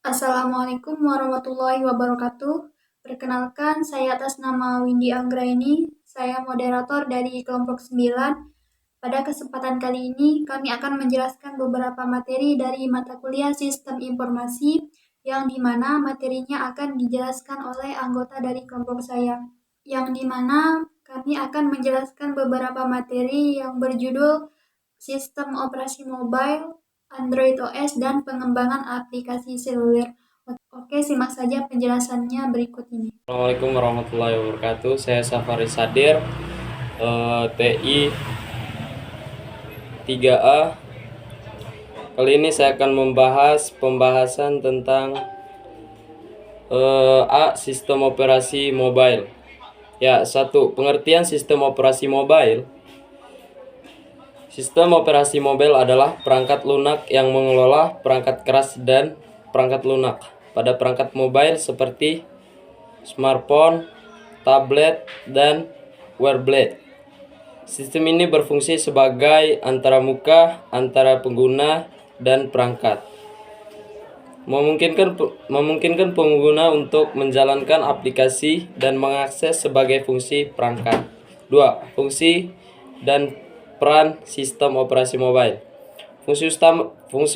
Assalamualaikum warahmatullahi wabarakatuh. Perkenalkan, saya atas nama Windy Anggraini. Saya moderator dari kelompok 9. Pada kesempatan kali ini, kami akan menjelaskan beberapa materi dari mata kuliah Sistem Informasi, yang dimana materinya akan dijelaskan oleh anggota dari kelompok saya. Yang dimana kami akan menjelaskan beberapa materi yang berjudul Sistem Operasi Mobile, Android OS, dan pengembangan aplikasi seluler. Oke, simak saja penjelasannya berikut ini. Assalamualaikum warahmatullahi wabarakatuh. Saya Safari Sadir, TI 3A. Kali ini saya akan membahas pembahasan tentang sistem operasi mobile. Ya, satu, pengertian sistem operasi mobile. Sistem operasi mobile adalah perangkat lunak yang mengelola perangkat keras dan perangkat lunak pada perangkat mobile seperti smartphone, tablet, dan wearable. Sistem ini berfungsi sebagai antara muka antara pengguna dan perangkat, memungkinkan pengguna untuk menjalankan aplikasi dan mengakses sebagai fungsi perangkat. 2. Fungsi dan peran sistem operasi mobile. Fungsi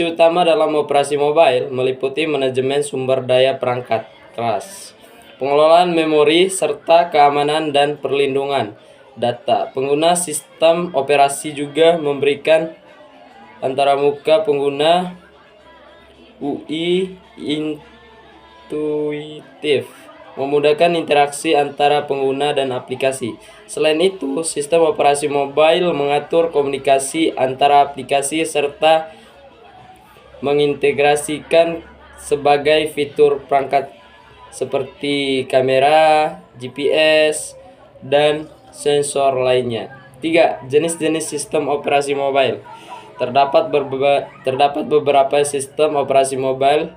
utama dalam operasi mobile meliputi manajemen sumber daya perangkat keras, pengelolaan memori, serta keamanan dan perlindungan data. Pengguna sistem operasi juga memberikan antara muka pengguna UI intuitif, memudahkan interaksi antara pengguna dan aplikasi. Selain itu, sistem operasi mobile mengatur komunikasi antara aplikasi serta mengintegrasikan sebagai fitur perangkat seperti kamera, GPS, dan sensor lainnya. 3. Jenis-jenis sistem operasi mobile. Terdapat beberapa sistem operasi mobile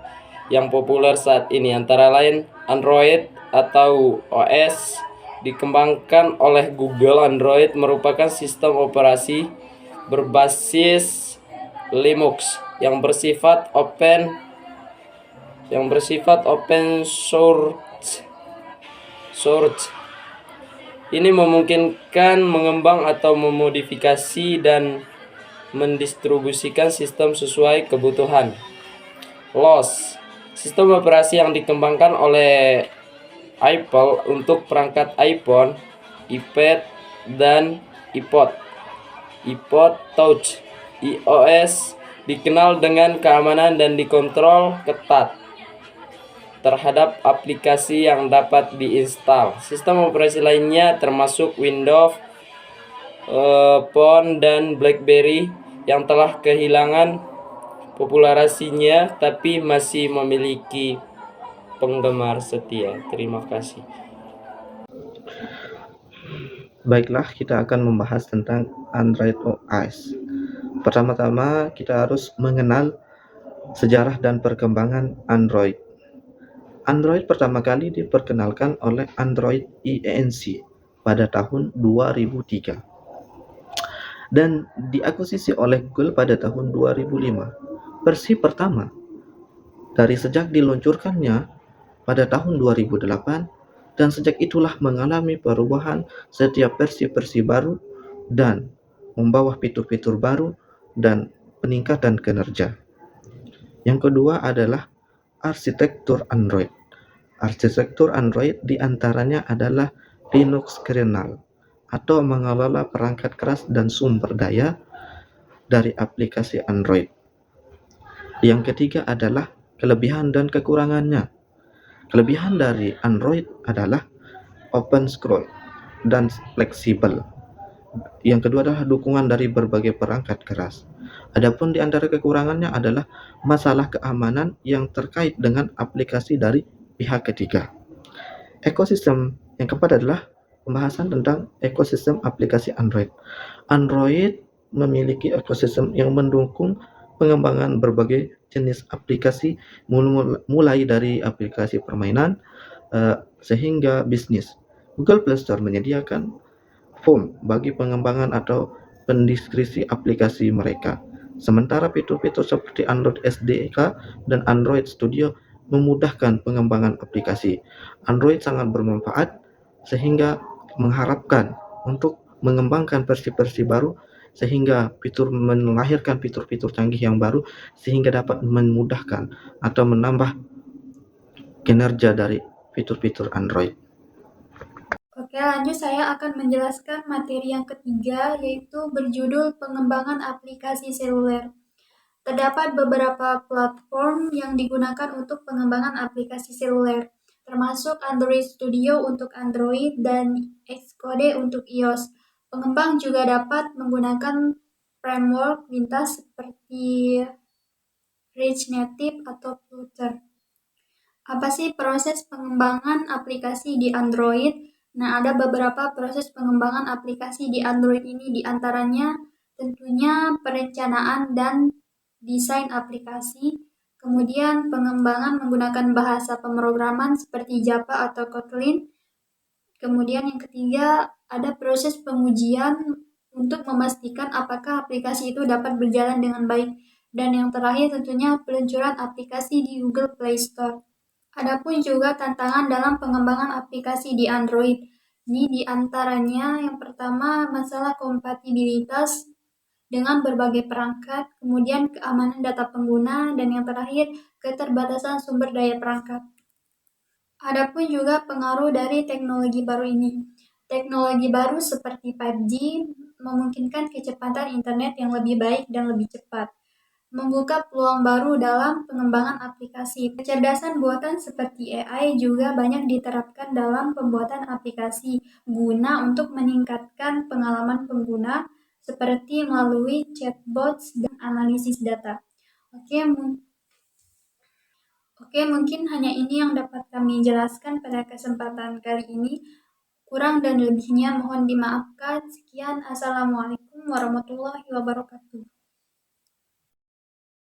yang populer saat ini, antara lain Android atau OS dikembangkan oleh Google. Android merupakan sistem operasi berbasis Linux yang bersifat open source. Ini memungkinkan mengembang atau memodifikasi dan mendistribusikan sistem sesuai kebutuhan. LOS, sistem operasi yang dikembangkan oleh Apple untuk perangkat iPhone, iPad, dan iPod Touch. iOS dikenal dengan keamanan dan dikontrol ketat terhadap aplikasi yang dapat diinstal. Sistem operasi lainnya termasuk Windows Phone dan BlackBerry yang telah kehilangan popularitasnya tapi masih memiliki penggemar setia. Terima kasih. Baiklah, kita akan membahas tentang Android OS. Pertama-tama kita harus mengenal sejarah dan perkembangan Android. Android pertama kali diperkenalkan oleh Android Inc. pada tahun 2003 dan diakuisisi oleh Google pada tahun 2005. Versi pertama dari sejak diluncurkannya pada tahun 2008, dan sejak itulah mengalami perubahan setiap versi-versi baru dan membawa fitur-fitur baru dan peningkatan kinerja. Yang kedua adalah arsitektur Android. Arsitektur Android diantaranya adalah Linux kernel atau mengelola perangkat keras dan sumber daya dari aplikasi Android. Yang ketiga adalah kelebihan dan kekurangannya. Kelebihan dari Android adalah open scroll dan fleksibel. Yang kedua adalah dukungan dari berbagai perangkat keras. Adapun di antara kekurangannya adalah masalah keamanan yang terkait dengan aplikasi dari pihak ketiga. Ekosistem yang keempat adalah pembahasan tentang ekosistem aplikasi Android. Android memiliki ekosistem yang mendukung pengembangan berbagai jenis aplikasi, mulai dari aplikasi permainan sehingga bisnis. Google Play Store menyediakan form bagi pengembangan atau pendeskripsi aplikasi mereka. Sementara fitur-fitur seperti Android SDK dan Android Studio memudahkan pengembangan aplikasi. Android sangat bermanfaat sehingga mengharapkan untuk mengembangkan versi-versi baru sehingga melahirkan fitur-fitur canggih yang baru sehingga dapat memudahkan atau menambah kinerja dari fitur-fitur Android. Oke, lanjut saya akan menjelaskan materi yang ketiga, yaitu berjudul pengembangan aplikasi seluler. Terdapat beberapa platform yang digunakan untuk pengembangan aplikasi seluler, termasuk Android Studio untuk Android dan Xcode untuk iOS. Pengembang juga dapat menggunakan framework lintas seperti Rich Native atau Flutter. Apa sih proses pengembangan aplikasi di Android? Nah, ada beberapa proses pengembangan aplikasi di Android ini, diantaranya tentunya perencanaan dan desain aplikasi, kemudian pengembangan menggunakan bahasa pemrograman seperti Java atau Kotlin, kemudian yang ketiga ada proses pengujian untuk memastikan apakah aplikasi itu dapat berjalan dengan baik, dan yang terakhir tentunya peluncuran aplikasi di Google Play Store. Adapun juga tantangan dalam pengembangan aplikasi di Android. Ini diantaranya yang pertama masalah kompatibilitas dengan berbagai perangkat, kemudian keamanan data pengguna, dan yang terakhir keterbatasan sumber daya perangkat. Adapun juga pengaruh dari teknologi baru ini. Teknologi baru seperti 5G memungkinkan kecepatan internet yang lebih baik dan lebih cepat, membuka peluang baru dalam pengembangan aplikasi. Kecerdasan buatan seperti AI juga banyak diterapkan dalam pembuatan aplikasi guna untuk meningkatkan pengalaman pengguna seperti melalui chatbots dan analisis data. Oke, mungkin hanya ini yang dapat kami jelaskan pada kesempatan kali ini. Kurang dan lebihnya mohon dimaafkan. Sekian, Assalamualaikum warahmatullahi wabarakatuh.